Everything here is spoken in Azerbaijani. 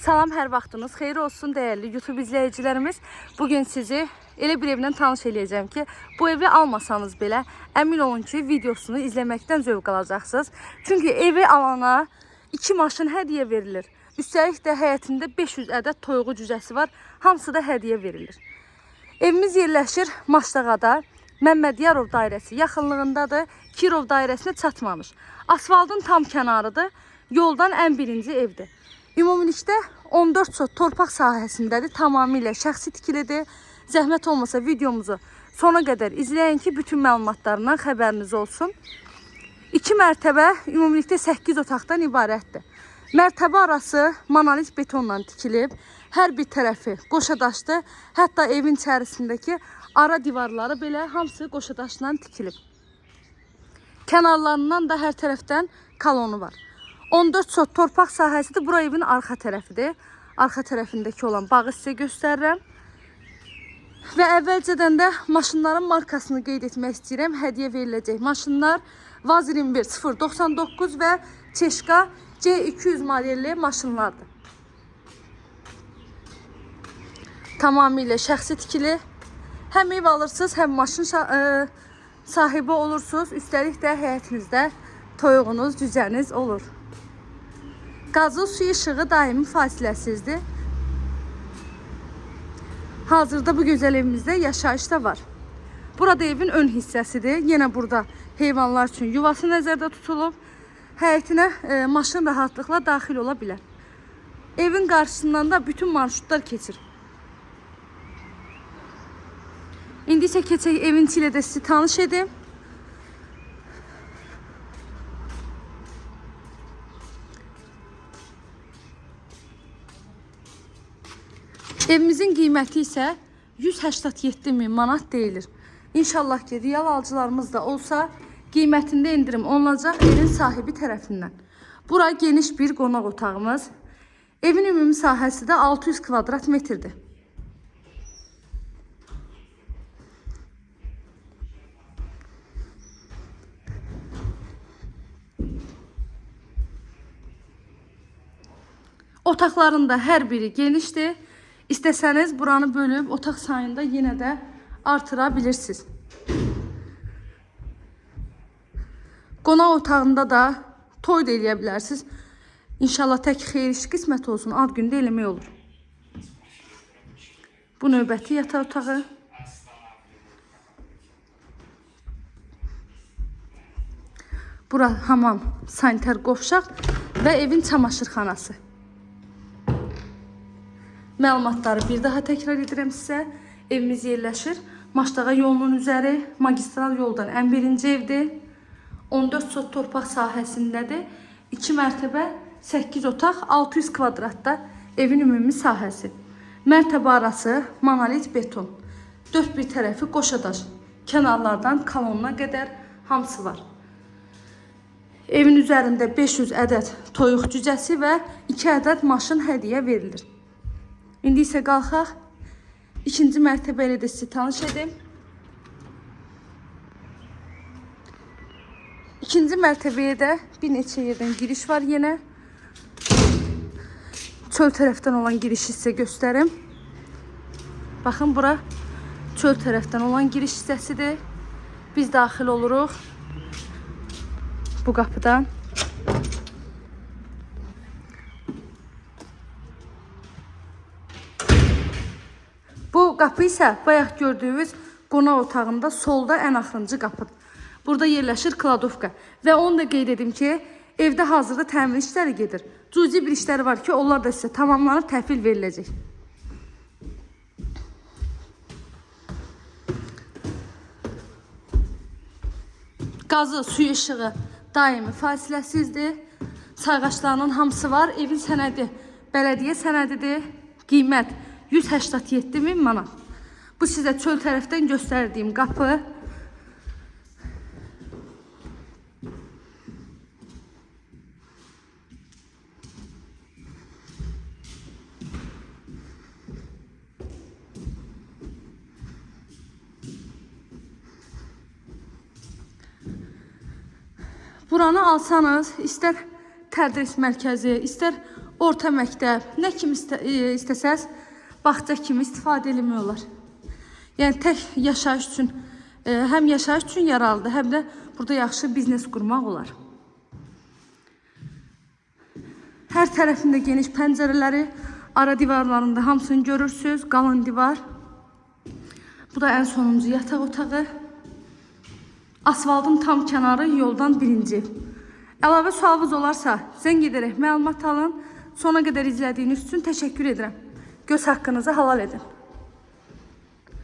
Salam, hər vaxtınız xeyir olsun dəyərli YouTube izləyicilərimiz. Bugün sizi elə bir evlə tanış eləyəcəm ki, bu evi almasanız belə əmin olun ki, videosunu izləməkdən zövq alacaqsınız. Çünki evi alana 2 maşın hədiyyə verilir. Üstəlik də həyətində 500 ədəd toyuğu cücəsi var. Hamısı da hədiyyə verilir. Evimiz yerləşir Maşdağada, Məmmədiyarov dairəsi yaxınlığındadır. Kirov dairəsinə çatmamış. Asfaltın tam kənarıdır. Yoldan ən birinci evdir. Ümumilikdə 14 sot torpaq sahəsindədir. Tamamilə şəxsi tikilidir. Zəhmət olmasa videomuzu sona qədər izləyin ki, bütün məlumatlarından xəbəriniz olsun. 2 mərtəbə, ümumilikdə 8 otaqdan ibarətdir. Mərtəbə arası monolit betonla tikilib. Hər bir tərəfi qoşadaşdır. Hətta evin içərisindəki ara divarları belə hamısı qoşadaşla tikilib. Kənarlarından da hər tərəfdən kolonu var. 14 sot torpaq sahəsidir. Bura evin arxa tərəfidir. Arxa tərəfindəki olan bağı sizə göstərirəm. Və əvvəlcədən də maşınların markasını qeyd etmək istəyirəm. Hədiyyə veriləcək maşınlar Vaz 21099 və Çeşka C200 modelli maşınlardır. Tamamilə şəxsi tikili. Həm ev alırsınız, həm maşın sahibi olursunuz. Üstəlik də həyətinizdə toyuğunuz, cücəniz olur. Qazı, su işığı daimi fasiləsizdir. Hazırda bu gözəl evimizdə yaşayış da var. Burada evin ön hissəsidir. Yenə burada heyvanlar üçün yuvası nəzərdə tutulub. Həyətinə maşın rahatlıqla daxil ola bilər. Evin qarşısından da bütün marşrutlar keçir. İndi isə keçək evin içi ilə də sizi tanış edim. Evimizin qiyməti isə 187.000 manat deyilir. İnşallah ki, real alıcılarımız da olsa qiymətində indirim olunacaq evin sahibi tərəfindən. Bura geniş bir qonaq otağımız. Evin ümumi sahəsi də 600 kvadrat metrdir. Otaqların da hər biri genişdir. İstəsəniz buranı bölüb otaq sayında yenə də artıra bilirsiniz. Qonaq otağında da toy da eləyə bilərsiniz. İnşallah tək xeyir iş qismət olsun. Ad gündə eləmək olur. Bu növbəti yataq otağı. Bura hamam, sanitar qovşaq və evin çamaşırxanası. Məlumatları bir daha təkrar edirəm sizə. Evimiz yerləşir Maşdağa yolunun üzəri, magistral yoldan ən birinci evdir. 14 sot torpaq sahəsindədir. 2 mərtəbə, 8 otaq, 600 kvadratda evin ümumi sahəsi. Mərtəbə arası monolit beton. 4 bir tərəfi qoşadaş. Kənarlardan kolonuna qədər hamısı var. Evin üzərində 500 ədəd toyuq cücəsi və 2 ədəd maşın hədiyyə verilir. İndi isə qalxaq, 2-ci mərtəbə ilə də sizi tanış edim. 2-ci mərtəbəyə də bir neçə yerdən giriş var yenə. Çöl tərəfdən olan girişi sizə göstərim. Baxın, bura çöl tərəfdən olan giriş hissəsidir. Biz daxil oluruq bu qapıdan. Bu qapı isə bayaq gördüyünüz qonaq otağında solda ən axırıncı qapıdır. Burada yerləşir kladovka. Və onu da qeyd edim ki, evdə hazırda təmir işləri gedir. Cüzi bir işləri var ki, onlar da sizə tamamlanıb təhvil veriləcək. Qazı, su işığı daimi fasiləsizdir. Sayğaçlarının hamısı var. Evin sənədi bələdiyyə sənədidir. Qiymət 187.000 manat. Bu sizə çöl tərəfdən göstərdiyim qapı. Buranı alsanız, istər tədris mərkəzi, istər orta məktəb, nə kimi istəsəz, bağça kimi istifadə etmək olar. Yəni tək yaşayış üçün, həm yaşayış üçün yararlıdır, həm də burada yaxşı biznes qurmaq olar. Hər tərəfində geniş pəncərələri, ara divarlarında hamısını görürsünüz, qalın divar. Bu da ən sonuncu yataq otağı. Asfaltın tam kənarı, yoldan birinci. Əlavə sualınız olarsa, zəng edərək məlumat alın. Sona qədər izlədiyiniz üçün təşəkkür edirəm. Göz haqqınızı halal edin.